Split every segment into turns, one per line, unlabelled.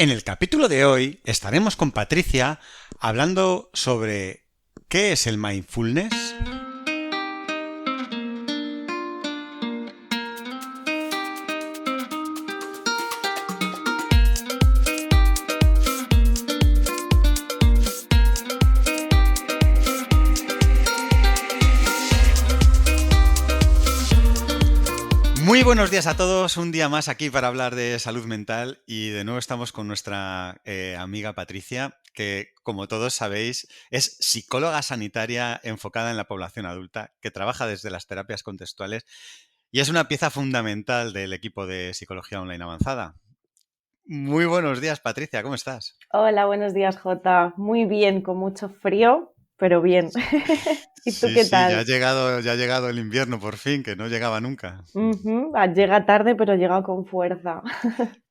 En el capítulo de hoy estaremos con Patricia hablando sobre qué es el mindfulness. Muy buenos días a todos, un día más aquí para hablar de salud mental y de nuevo estamos con nuestra amiga Patricia, que como todos sabéis es psicóloga sanitaria enfocada en la población adulta, que trabaja desde las terapias contextuales y es una pieza fundamental del equipo de Psicología Online Avanzada. Muy buenos días, Patricia, ¿cómo estás?
Hola, buenos días, Jota. Muy bien, con mucho frío, pero bien. ¿Y tú
Sí,
qué
sí,
tal?
ya ha llegado el invierno por fin, que no llegaba nunca.
Llega tarde, pero llega con fuerza.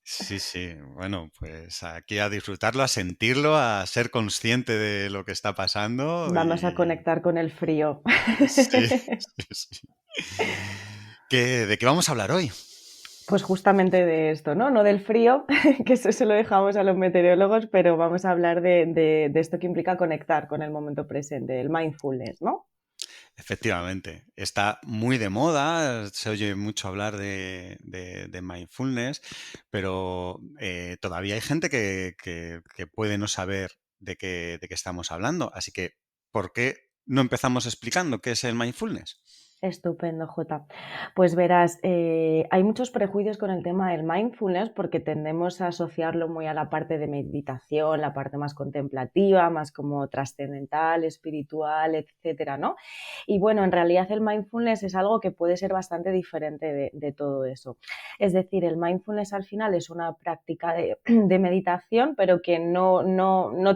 Sí, sí, bueno, pues aquí a disfrutarlo, a sentirlo, a ser consciente de lo que está pasando
Vamos a
y
conectar con el frío.
sí, sí, sí. ¿De qué vamos a hablar hoy?
Pues justamente de esto, ¿no? No del frío, que eso se lo dejamos a los meteorólogos, pero vamos a hablar de esto que implica conectar con el momento presente, el mindfulness, ¿no?
Efectivamente, está muy de moda, se oye mucho hablar de mindfulness, pero todavía hay gente que puede no saber de qué estamos hablando. Así que, ¿por qué no empezamos explicando qué es el mindfulness?
Estupendo, Jota. Pues verás, hay muchos prejuicios con el tema del mindfulness porque tendemos a asociarlo muy a la parte de meditación, la parte más contemplativa, más como trascendental, espiritual, etcétera, ¿no? Y bueno, en realidad el mindfulness es algo que puede ser bastante diferente de todo eso. Es decir, el mindfulness al final es una práctica de meditación, pero que no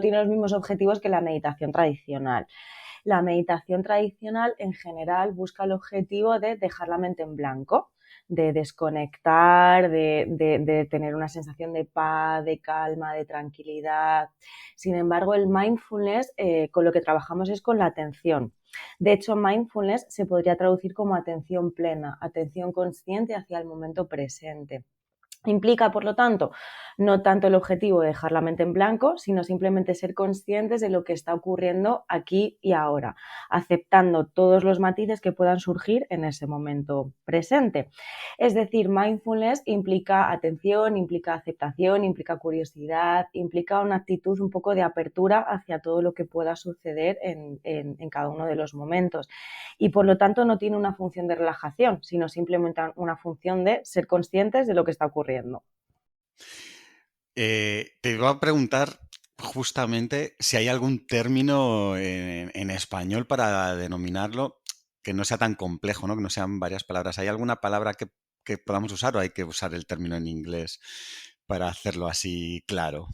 tiene los mismos objetivos que la meditación tradicional. La meditación tradicional en general busca el objetivo de dejar la mente en blanco, de desconectar, de tener una sensación de paz, de calma, de tranquilidad. Sin embargo, el mindfulness con lo que trabajamos es con la atención. De hecho, mindfulness se podría traducir como atención plena, atención consciente hacia el momento presente. Implica, por lo tanto, no tanto el objetivo de dejar la mente en blanco, sino simplemente ser conscientes de lo que está ocurriendo aquí y ahora, aceptando todos los matices que puedan surgir en ese momento presente. Es decir, mindfulness implica atención, implica aceptación, implica curiosidad, implica una actitud un poco de apertura hacia todo lo que pueda suceder en cada uno de los momentos. Y por lo tanto no tiene una función de relajación, sino simplemente una función de ser conscientes de lo que está ocurriendo.
Te iba a preguntar justamente si hay algún término en español para denominarlo que no sea tan complejo, ¿no? Que no sean varias palabras. ¿Hay alguna palabra que podamos usar o hay que usar el término en inglés para hacerlo así claro?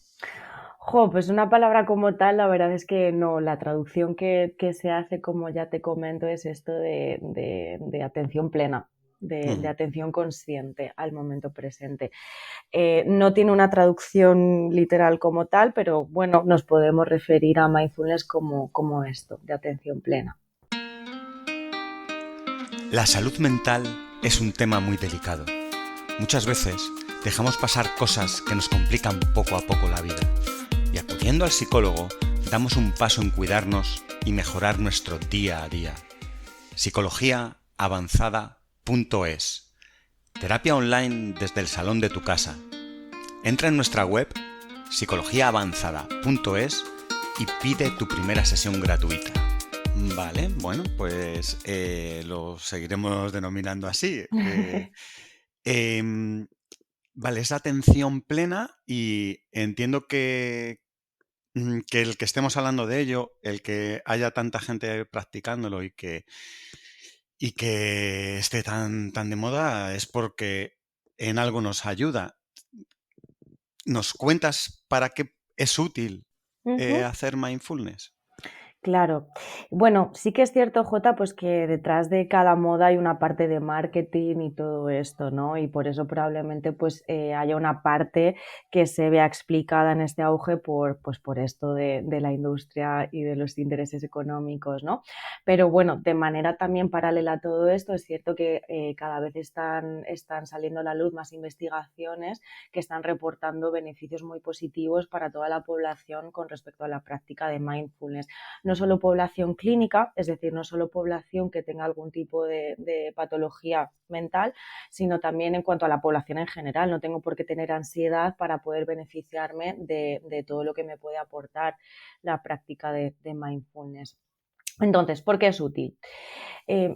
Pues una palabra como tal, la verdad es que no, la traducción que se hace, como ya te comento, es esto de atención plena, de
Ujú.
atención consciente al momento presente. No tiene una traducción literal como tal, pero bueno, nos podemos referir a mindfulness como esto, de atención plena.
La salud mental es un tema muy delicado. Muchas veces dejamos pasar cosas que nos complican poco a poco la vida. Y acudiendo al psicólogo, damos un paso en cuidarnos y mejorar nuestro día a día. Psicologiaavanzada.es. Terapia online desde el salón de tu casa. Entra en nuestra web psicologiaavanzada.es y pide tu primera sesión gratuita. Vale, bueno, pues lo seguiremos denominando así. Em, vale, es atención plena y entiendo que el que estemos hablando de ello, el que haya tanta gente practicándolo y que esté tan de moda es porque en algo nos ayuda. ¿Nos cuentas para qué es útil
Uh -huh.
hacer mindfulness?
Claro. Bueno, sí que es cierto, Jota, pues que detrás de cada moda hay una parte de marketing y todo esto, ¿no? Y por eso probablemente pues haya una parte que se vea explicada en este auge pues, por esto de la industria y de los intereses económicos, ¿no? Pero bueno, de manera también paralela a todo esto, es cierto que cada vez están saliendo a la luz más investigaciones que están reportando beneficios muy positivos para toda la población con respecto a la práctica de mindfulness. No solo población clínica, es decir, no solo población que tenga algún tipo de patología mental, sino también en cuanto a la población en general. No tengo por qué tener ansiedad para poder beneficiarme de todo lo que me puede aportar la práctica de mindfulness. Entonces, ¿por qué es útil?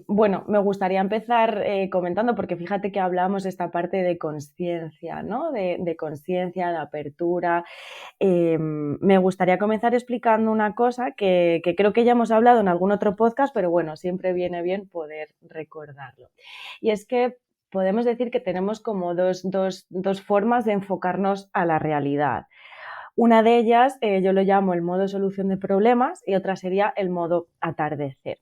Bueno, me gustaría empezar comentando, porque fíjate que hablamos de esta parte de conciencia, ¿no? De conciencia, de apertura. Me gustaría comenzar explicando una cosa que creo que ya hemos hablado en algún otro podcast, pero bueno, siempre viene bien poder recordarlo. Y es que podemos decir que tenemos como dos formas de enfocarnos a la realidad. Una de ellas yo lo llamo el modo solución de problemas y otra sería el modo atardecer.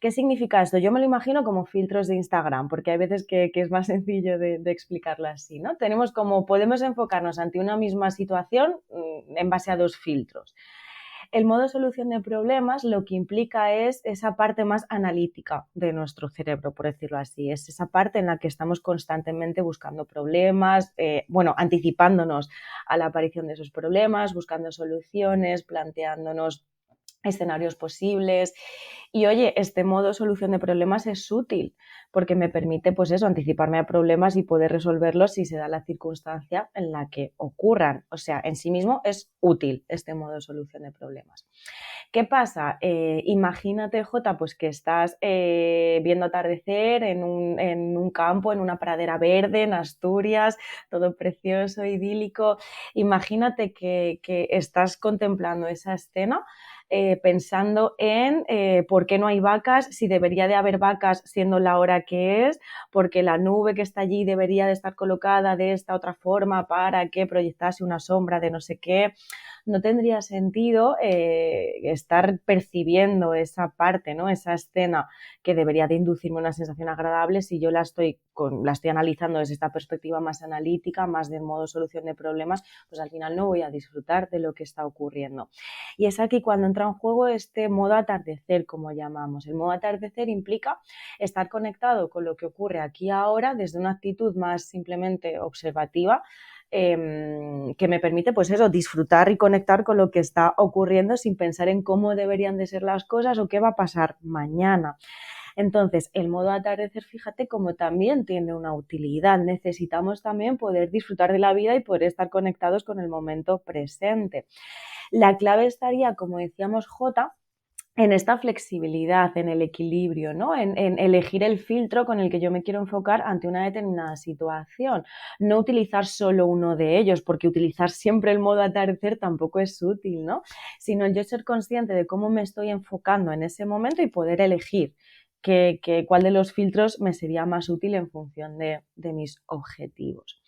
¿Qué significa esto? Yo me lo imagino como filtros de Instagram, porque hay veces que es más sencillo de explicarlo así, ¿no? Podemos enfocarnos ante una misma situación en base a dos filtros. El modo solución de problemas lo que implica es esa parte más analítica de nuestro cerebro, por decirlo así. Es esa parte en la que estamos constantemente buscando problemas, anticipándonos a la aparición de esos problemas, buscando soluciones, planteándonos escenarios posibles. Y oye, este modo solución de problemas es útil porque me permite, pues eso, anticiparme a problemas y poder resolverlos si se da la circunstancia en la que ocurran. O sea, en sí mismo es útil este modo solución de problemas. ¿Qué pasa? Imagínate, Jota, pues que estás viendo atardecer en un campo, en una pradera verde, en Asturias, todo precioso, idílico. Imagínate que estás contemplando esa escena pensando en por qué no hay vacas, si debería de haber vacas siendo la hora que es, porque la nube que está allí debería de estar colocada de esta otra forma para que proyectase una sombra de no sé qué. No tendría sentido estar percibiendo esa parte, ¿no? Esa escena que debería de inducirme una sensación agradable si yo la estoy analizando desde esta perspectiva más analítica, más de modo solución de problemas, pues al final no voy a disfrutar de lo que está ocurriendo. Y es aquí cuando entra en juego este modo atardecer, como llamamos. El modo atardecer implica estar conectado con lo que ocurre aquí ahora desde una actitud más simplemente observativa, que me permite, pues eso, disfrutar y conectar con lo que está ocurriendo sin pensar en cómo deberían de ser las cosas o qué va a pasar mañana. Entonces, el modo atardecer, fíjate, como también tiene una utilidad. Necesitamos también poder disfrutar de la vida y poder estar conectados con el momento presente. La clave estaría, como decíamos, Jota, en esta flexibilidad, en el equilibrio, ¿no? En elegir el filtro con el que yo me quiero enfocar ante una determinada situación. No utilizar solo uno de ellos, porque utilizar siempre el modo atardecer tampoco es útil, ¿no? Sino el yo ser consciente de cómo me estoy enfocando en ese momento y poder elegir cuál de los filtros me sería más útil en función de mis objetivos.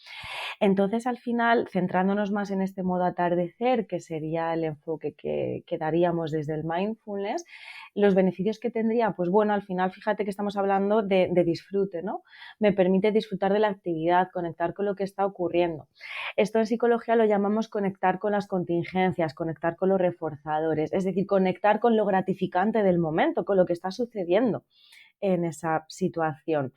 Entonces, al final, centrándonos más en este modo atardecer, que sería el enfoque que daríamos desde el mindfulness, los beneficios que tendría, pues bueno, al final, fíjate que estamos hablando de disfrute, ¿no? Me permite disfrutar de la actividad, conectar con lo que está ocurriendo. Esto en psicología lo llamamos conectar con las contingencias, conectar con los reforzadores, es decir, conectar con lo gratificante del momento, con lo que está sucediendo en esa situación.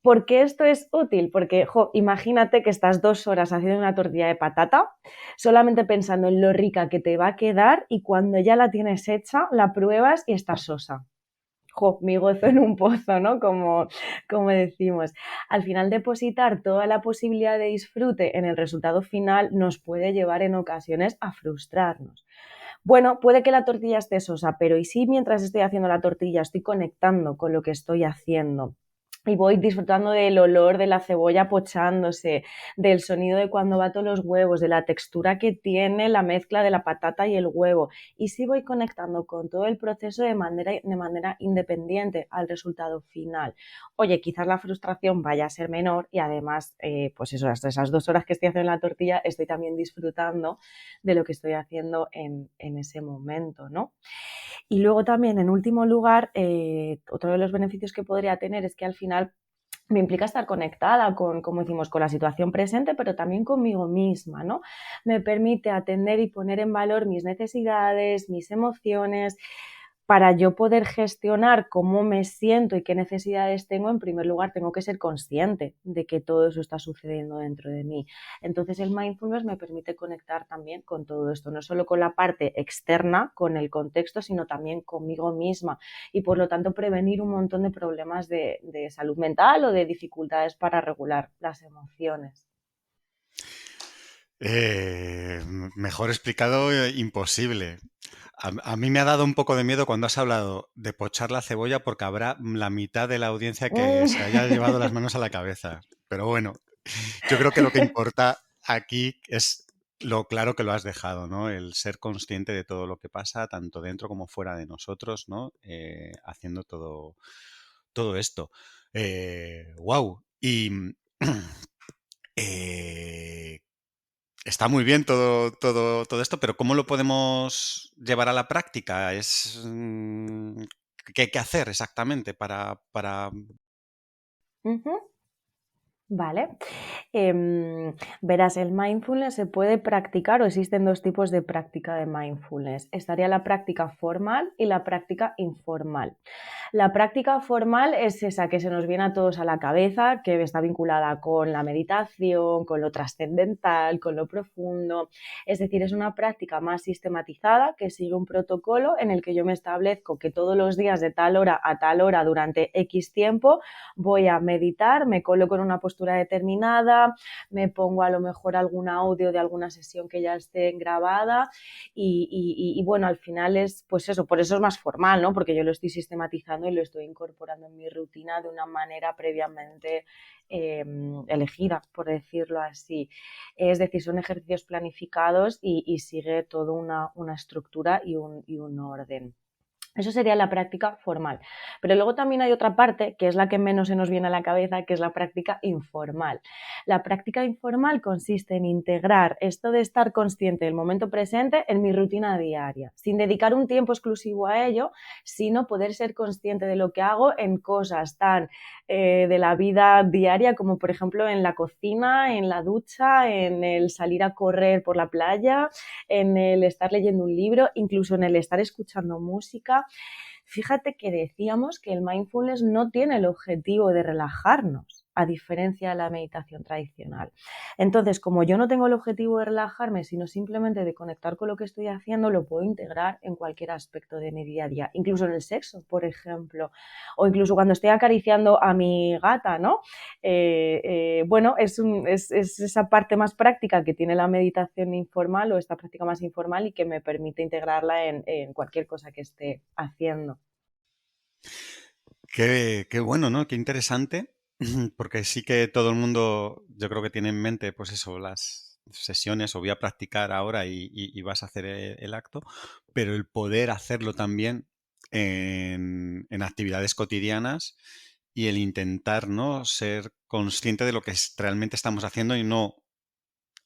¿Por qué esto es útil? Porque imagínate que estás 2 horas haciendo una tortilla de patata, solamente pensando en lo rica que te va a quedar y cuando ya la tienes hecha, la pruebas y está sosa. Mi gozo en un pozo, ¿no? Como decimos. Al final, depositar toda la posibilidad de disfrute en el resultado final nos puede llevar en ocasiones a frustrarnos. Bueno, puede que la tortilla esté sosa, pero ¿y si mientras estoy haciendo la tortilla estoy conectando con lo que estoy haciendo? Y voy disfrutando del olor de la cebolla pochándose, del sonido de cuando bato los huevos, de la textura que tiene la mezcla de la patata y el huevo. Y sí voy conectando con todo el proceso de manera independiente al resultado final. Oye, quizás la frustración vaya a ser menor y además, pues eso, hasta esas 2 horas que estoy haciendo la tortilla, estoy también disfrutando de lo que estoy haciendo en ese momento, ¿no? Y luego también, en último lugar, otro de los beneficios que podría tener es que al final me implica estar conectada con, como decimos, con la situación presente, pero también conmigo misma, ¿no? Me permite atender y poner en valor mis necesidades, mis emociones, para yo poder gestionar cómo me siento y qué necesidades tengo. En primer lugar, tengo que ser consciente de que todo eso está sucediendo dentro de mí. Entonces, el mindfulness me permite conectar también con todo esto, no solo con la parte externa, con el contexto, sino también conmigo misma y, por lo tanto, prevenir un montón de problemas de salud mental o de dificultades para regular las emociones.
Mejor explicado, imposible. A mí me ha dado un poco de miedo cuando has hablado de pochar la cebolla porque habrá la mitad de la audiencia que se haya llevado las manos a la cabeza. Pero bueno, yo creo que lo que importa aquí es lo claro que lo has dejado, ¿no? El ser consciente de todo lo que pasa, tanto dentro como fuera de nosotros, ¿no? Haciendo todo esto. Wow. Y eh, está muy bien todo esto, pero ¿cómo lo podemos llevar a la práctica? ¿Qué hay que hacer exactamente para...
Uh-huh. Vale. Verás, el mindfulness se puede practicar o existen dos tipos de práctica de mindfulness. Estaría la práctica formal y la práctica informal. La práctica formal es esa que se nos viene a todos a la cabeza, que está vinculada con la meditación, con lo trascendental, con lo profundo. Es decir, es una práctica más sistematizada que sigue un protocolo en el que yo me establezco que todos los días de tal hora a tal hora durante X tiempo voy a meditar, me coloco en una postura determinada, me pongo a lo mejor algún audio de alguna sesión que ya esté grabada y bueno, al final es pues eso, por eso es más formal, ¿no? Porque yo lo estoy sistematizando y lo estoy incorporando en mi rutina de una manera previamente elegida, por decirlo así. Es decir, son ejercicios planificados y sigue toda una estructura y un orden. Eso sería la práctica formal. Pero luego también hay otra parte, que es la que menos se nos viene a la cabeza, que es la práctica informal. La práctica informal consiste en integrar esto de estar consciente del momento presente en mi rutina diaria, sin dedicar un tiempo exclusivo a ello, sino poder ser consciente de lo que hago en cosas tan de la vida diaria como, por ejemplo, en la cocina, en la ducha, en el salir a correr por la playa, en el estar leyendo un libro, incluso en el estar escuchando música. Fíjate que decíamos que el mindfulness no tiene el objetivo de relajarnos, a diferencia de la meditación tradicional. Entonces, como yo no tengo el objetivo de relajarme, sino simplemente de conectar con lo que estoy haciendo, lo puedo integrar en cualquier aspecto de mi día a día, incluso en el sexo, por ejemplo, o incluso cuando estoy acariciando a mi gata, ¿no? Bueno, es esa parte más práctica que tiene la meditación informal o esta práctica más informal y que me permite integrarla en cualquier cosa que esté haciendo.
Qué bueno, ¿no? Qué interesante, porque sí que todo el mundo, yo creo que tiene en mente, pues eso, las sesiones o voy a practicar ahora y vas a hacer el acto, pero el poder hacerlo también en actividades cotidianas y el intentar, ¿no? Ser consciente de lo que realmente estamos haciendo y no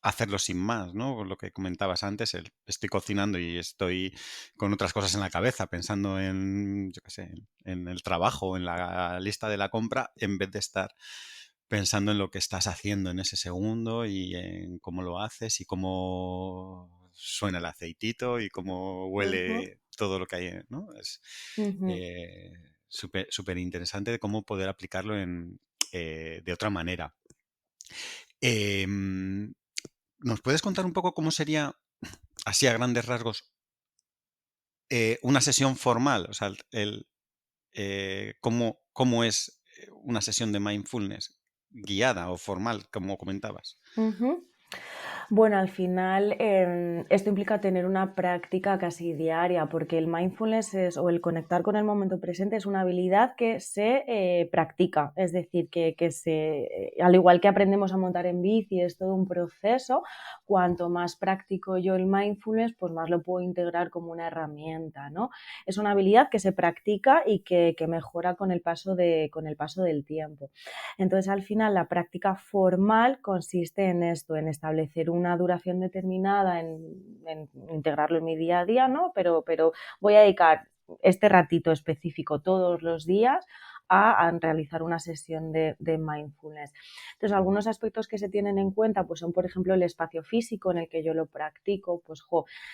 hacerlo sin más, ¿no? Lo que comentabas antes, estoy cocinando y estoy con otras cosas en la cabeza, pensando en, yo qué sé, en el trabajo, en la lista de la compra, en vez de estar pensando en lo que estás haciendo en ese segundo y en cómo lo haces y cómo suena el aceitito y cómo
Ujú,
huele todo lo que hay, ¿no? Es
ujú.
eh, súper interesante de cómo poder aplicarlo de otra manera. Em, ¿Nos puedes contar un poco cómo sería, así a grandes rasgos, una sesión formal? O sea, cómo es una sesión de mindfulness guiada o formal, como comentabas.
Ujú. Bueno, al final esto implica tener una práctica casi diaria, porque el mindfulness o el conectar con el momento presente es una habilidad que se practica, es decir, al igual que aprendemos a montar en bici, es todo un proceso. Cuanto más practico yo el mindfulness, pues más lo puedo integrar como una herramienta, ¿no? Es una habilidad que se practica y que mejora con el paso del tiempo. Entonces, al final, la práctica formal consiste en esto, en establecer una duración determinada, en integrarlo en mi día a día, ¿no? Pero voy a dedicar este ratito específico todos los días a realizar una sesión de mindfulness. Entonces, algunos aspectos que se tienen en cuenta pues son, por ejemplo, el espacio físico en el que yo lo practico, pues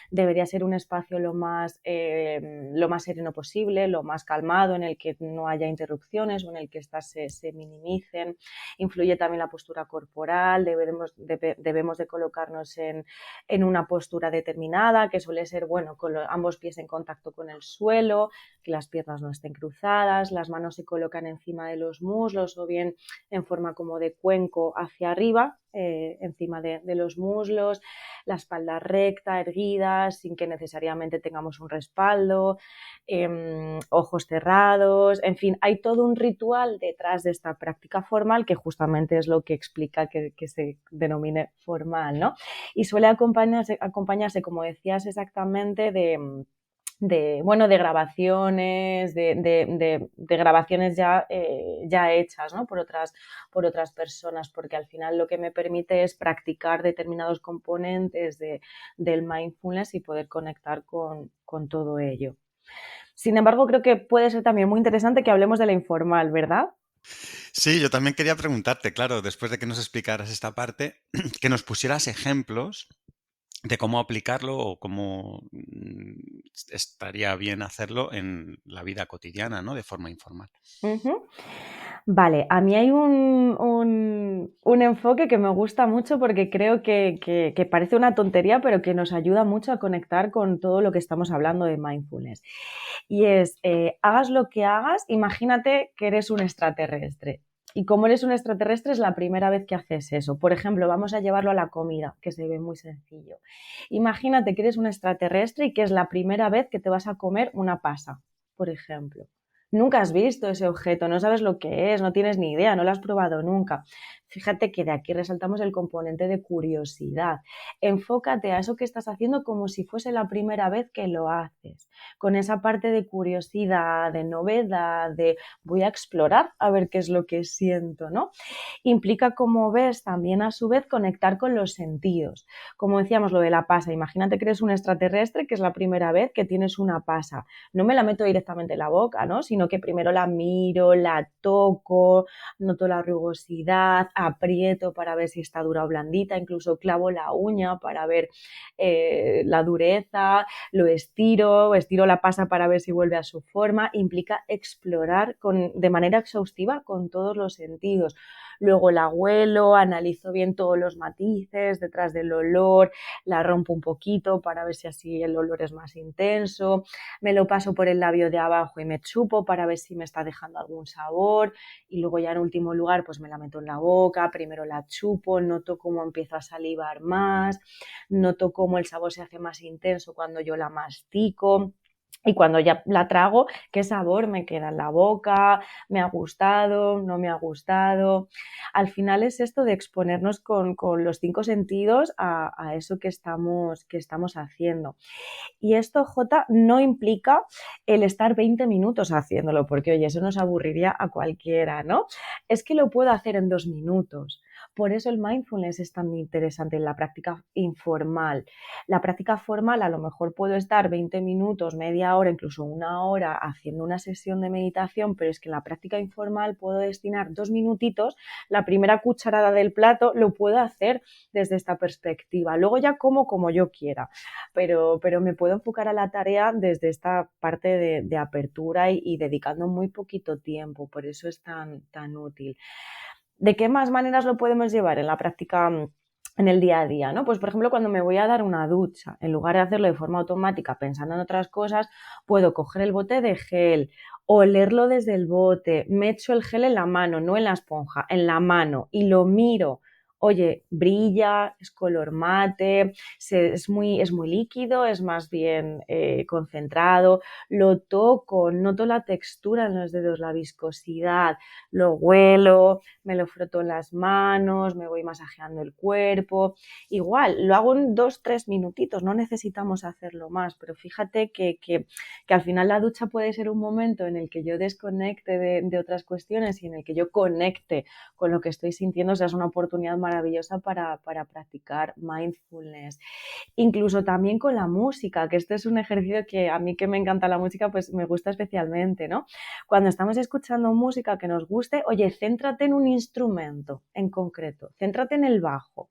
debería ser un espacio lo más sereno posible, lo más calmado, en el que no haya interrupciones o en el que estas se minimicen. Influye también la postura corporal, debemos de colocarnos en una postura determinada, que suele ser, bueno, con ambos pies en contacto con el suelo, que las piernas no estén cruzadas, las manos se colocan encima de los muslos o bien en forma como de cuenco hacia arriba, encima de los muslos, la espalda recta, erguida, sin que necesariamente tengamos un respaldo, ojos cerrados, en fin, hay todo un ritual detrás de esta práctica formal que justamente es lo que explica que se denomine formal, ¿no? Y suele acompañarse, como decías exactamente, de grabaciones, de grabaciones ya hechas, ¿no? por otras personas, porque al final lo que me permite es practicar determinados componentes del mindfulness y poder conectar con todo ello. Sin embargo, creo que puede ser también muy interesante que hablemos de la informal, ¿verdad?
Sí, yo también quería preguntarte, claro, después de que nos explicaras esta parte, que nos pusieras ejemplos de cómo aplicarlo o cómo estaría bien hacerlo en la vida cotidiana, ¿no? De forma informal.
Uh-huh. Vale, a mí hay un enfoque que me gusta mucho porque creo que parece una tontería, pero que nos ayuda mucho a conectar con todo lo que estamos hablando de mindfulness. Y es, hagas lo que hagas, imagínate que eres un extraterrestre. Y como eres un extraterrestre es la primera vez que haces eso. Por ejemplo, vamos a llevarlo a la comida, que se ve muy sencillo. Imagínate que eres un extraterrestre y que es la primera vez que te vas a comer una pasa, por ejemplo. Nunca has visto ese objeto, no sabes lo que es, no tienes ni idea, no lo has probado nunca. Fíjate que de aquí resaltamos el componente de curiosidad. Enfócate a eso que estás haciendo como si fuese la primera vez que lo haces, con esa parte de curiosidad, de novedad, de voy a explorar a ver qué es lo que siento, ¿no? Implica, como ves, también a su vez conectar con los sentidos. Como decíamos, lo de la pasa, imagínate que eres un extraterrestre, que es la primera vez que tienes una pasa. No me la meto directamente en la boca, ¿no? Sino que primero la miro, la toco, noto la rugosidad, aprieto para ver si está dura o blandita, incluso clavo la uña para ver la dureza, lo estiro la pasa para ver si vuelve a su forma. Implica explorar de manera exhaustiva con todos los sentidos. Luego la huelo, analizo bien todos los matices detrás del olor, la rompo un poquito para ver si así el olor es más intenso, me lo paso por el labio de abajo y me chupo para ver si me está dejando algún sabor y luego ya en último lugar pues me la meto en la boca, primero la chupo, noto cómo empiezo a salivar más, noto cómo el sabor se hace más intenso cuando yo la mastico. Y cuando ya la trago, ¿qué sabor me queda en la boca? ¿Me ha gustado? ¿No me ha gustado? Al final es esto de exponernos con los 5 sentidos a eso que estamos haciendo. Y esto, Jota, no implica el estar 20 minutos haciéndolo, porque oye, eso nos aburriría a cualquiera, ¿no? Es que lo puedo hacer en 2 minutos. Por eso el mindfulness es tan interesante en la práctica informal. La práctica formal a lo mejor puedo estar 20 minutos, media hora, incluso una hora haciendo una sesión de meditación, pero es que en la práctica informal puedo destinar 2 minutitos, la primera cucharada del plato lo puedo hacer desde esta perspectiva. Luego ya como yo quiera, pero me puedo enfocar a la tarea desde esta parte de apertura y dedicando muy poquito tiempo, por eso es tan útil. ¿De qué más maneras lo podemos llevar en la práctica en el día a día, ¿no? Pues por ejemplo, cuando me voy a dar una ducha, en lugar de hacerlo de forma automática pensando en otras cosas, puedo coger el bote de gel, olerlo desde el bote, me echo el gel en la mano, no en la esponja, en la mano y lo miro. Oye, brilla, es color mate, es muy líquido, es más bien concentrado, lo toco, noto la textura en los dedos, la viscosidad, lo huelo, me lo froto en las manos, me voy masajeando el cuerpo. Igual, lo hago en 2-3 minutitos, no necesitamos hacerlo más, pero fíjate que al final la ducha puede ser un momento en el que yo desconecte de otras cuestiones y en el que yo conecte con lo que estoy sintiendo, o sea, es una oportunidad maravillosa maravillosa para practicar mindfulness. Incluso también con la música, que este es un ejercicio que a mí que me encanta la música, pues me gusta especialmente, ¿no? Cuando estamos escuchando música que nos guste, oye, céntrate en un instrumento en concreto, céntrate en el bajo.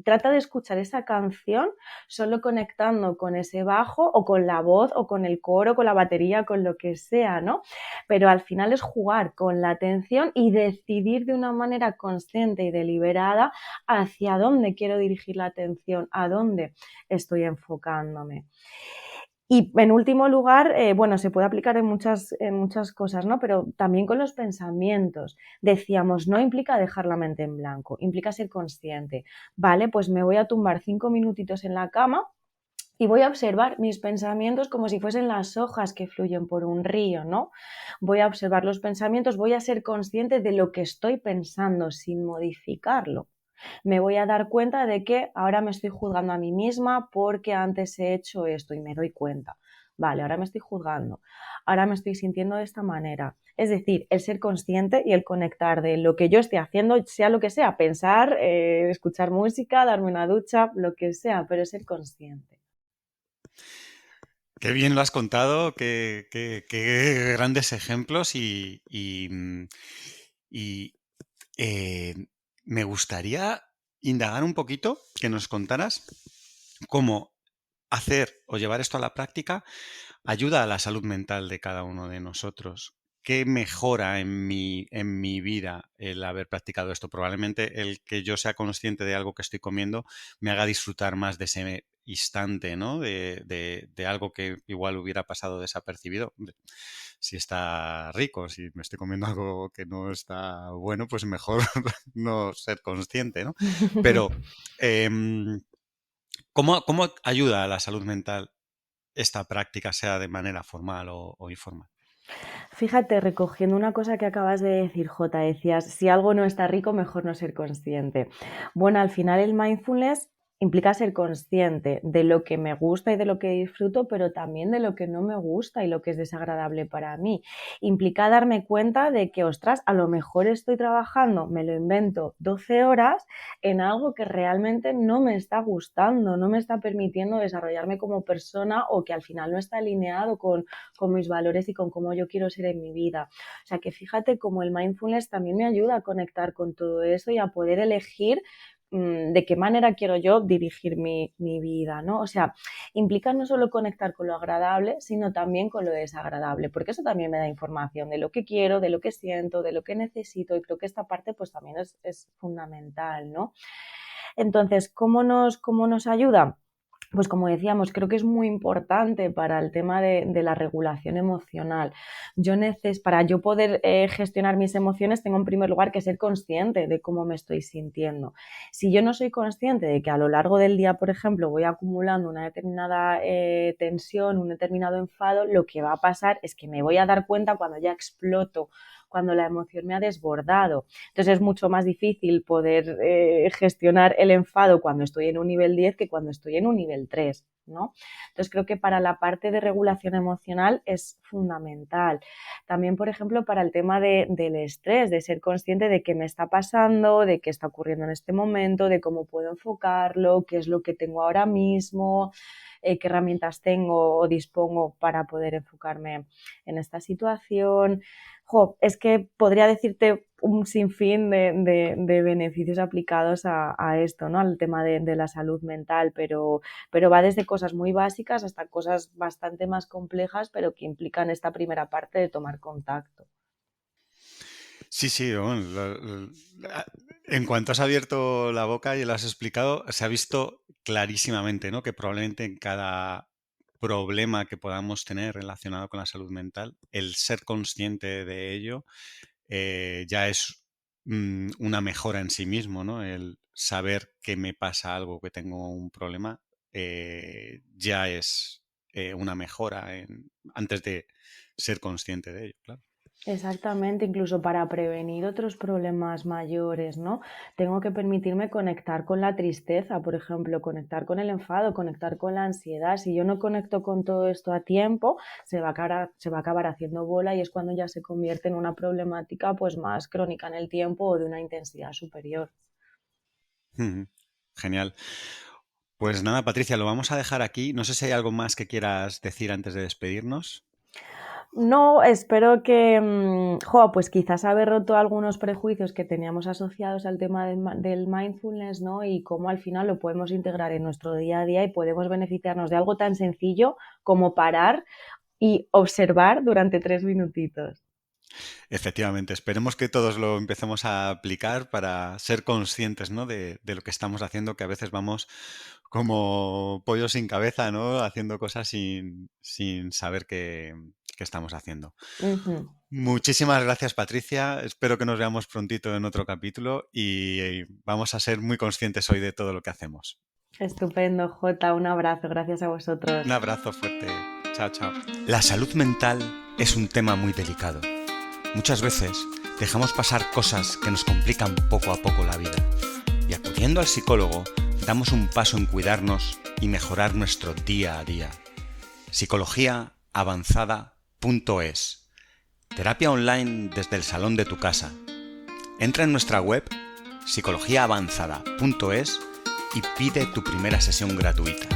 Trata de escuchar esa canción solo conectando con ese bajo o con la voz o con el coro, con la batería, con lo que sea, ¿no? Pero al final es jugar con la atención y decidir de una manera consciente y deliberada hacia dónde quiero dirigir la atención, a dónde estoy enfocándome. Y en último lugar, bueno, se puede aplicar en muchas cosas, ¿no? Pero también con los pensamientos. Decíamos, no implica dejar la mente en blanco, implica ser consciente. Vale, pues me voy a tumbar 5 minutitos en la cama y voy a observar mis pensamientos como si fuesen las hojas que fluyen por un río, ¿no? Voy a observar los pensamientos, voy a ser consciente de lo que estoy pensando sin modificarlo. Me voy a dar cuenta de que ahora me estoy juzgando a mí misma porque antes he hecho esto y me doy cuenta. Vale, ahora me estoy juzgando, ahora me estoy sintiendo de esta manera. Es decir, el ser consciente y el conectar de lo que yo esté haciendo, sea lo que sea, pensar, escuchar música, darme una ducha, lo que sea, pero ser consciente.
Qué bien lo has contado, qué grandes ejemplos y, eh, me gustaría indagar un poquito, que nos contaras cómo hacer o llevar esto a la práctica ayuda a la salud mental de cada uno de nosotros. ¿Qué mejora en mi vida el haber practicado esto? Probablemente el que yo sea consciente de algo que estoy comiendo me haga disfrutar más de ese instante, ¿no? De algo que igual hubiera pasado desapercibido. Hombre, si está rico, si me estoy comiendo algo que no está bueno, pues mejor no ser consciente, ¿no? Pero, em, ¿cómo ayuda a la salud mental esta práctica, sea de manera formal o informal?
Fíjate, recogiendo una cosa que acabas de decir, Jota, decías, si algo no está rico, mejor no ser consciente. Bueno, al final el mindfulness implica ser consciente de lo que me gusta y de lo que disfruto, pero también de lo que no me gusta y lo que es desagradable para mí. Implica darme cuenta de que, ostras, a lo mejor estoy trabajando, me lo invento, 12 horas en algo que realmente no me está gustando, no me está permitiendo desarrollarme como persona o que al final no está alineado con mis valores y con cómo yo quiero ser en mi vida. O sea que fíjate cómo el mindfulness también me ayuda a conectar con todo eso y a poder elegir de qué manera quiero yo dirigir mi vida, ¿no? O sea, implica no solo conectar con lo agradable, sino también con lo desagradable, porque eso también me da información de lo que quiero, de lo que siento, de lo que necesito y creo que esta parte pues también es fundamental, ¿no? Entonces, cómo nos ayuda? Pues como decíamos, creo que es muy importante para el tema de la regulación emocional. Para yo poder gestionar mis emociones, tengo en primer lugar que ser consciente de cómo me estoy sintiendo. Si yo no soy consciente de que a lo largo del día, por ejemplo, voy acumulando una determinada tensión, un determinado enfado, lo que va a pasar es que me voy a dar cuenta cuando ya exploto, cuando la emoción me ha desbordado. Entonces es mucho más difícil poder gestionar el enfado cuando estoy en un nivel 10 que cuando estoy en un nivel 3, ¿no? Entonces creo que para la parte de regulación emocional es fundamental. También, por ejemplo, para el tema del estrés, de ser consciente de qué me está pasando, de qué está ocurriendo en este momento, de cómo puedo enfocarlo, qué es lo que tengo ahora mismo, qué herramientas tengo o dispongo para poder enfocarme en esta situación. Es que podría decirte un sinfín de beneficios aplicados a esto, ¿no? Al tema de la salud mental, pero va desde cosas muy básicas hasta cosas bastante más complejas, pero que implican esta primera parte de tomar contacto.
Sí, sí, bueno, en cuanto has abierto la boca y lo has explicado, se ha visto clarísimamente, ¿no? Que probablemente en cada problema que podamos tener relacionado con la salud mental, el ser consciente de ello ya es una mejora en sí mismo, ¿no? El saber que me pasa algo, que tengo un problema, ya es una mejora antes de ser consciente de ello, claro.
Exactamente, incluso para prevenir otros problemas mayores, ¿no? Tengo que permitirme conectar con la tristeza, por ejemplo, conectar con el enfado, conectar con la ansiedad. Si yo no conecto con todo esto a tiempo, se va a acabar haciendo bola y es cuando ya se convierte en una problemática pues más crónica en el tiempo o de una intensidad superior.
Ujú. Genial. Pues nada, Patricia, lo vamos a dejar aquí. No sé si hay algo más que quieras decir antes de despedirnos.
No, espero que, pues quizás haber roto algunos prejuicios que teníamos asociados al tema del mindfulness, ¿no? Y cómo al final lo podemos integrar en nuestro día a día y podemos beneficiarnos de algo tan sencillo como parar y observar durante 3 minutitos.
Efectivamente, esperemos que todos lo empecemos a aplicar para ser conscientes, ¿no? de lo que estamos haciendo, que a veces vamos como pollos sin cabeza, ¿no? Haciendo cosas sin saber qué estamos haciendo.
Ujú.
Muchísimas gracias, Patricia. Espero que nos veamos prontito en otro capítulo y vamos a ser muy conscientes hoy de todo lo que hacemos.
Estupendo, Jota, un abrazo, gracias a vosotros.
Un abrazo fuerte. Chao, chao. La salud mental es un tema muy delicado. Muchas veces dejamos pasar cosas que nos complican poco a poco la vida. Y acudiendo al psicólogo, damos un paso en cuidarnos y mejorar nuestro día a día. Psicologiaavanzada.es. Terapia online desde el salón de tu casa. Entra en nuestra web psicologiaavanzada.es y pide tu primera sesión gratuita.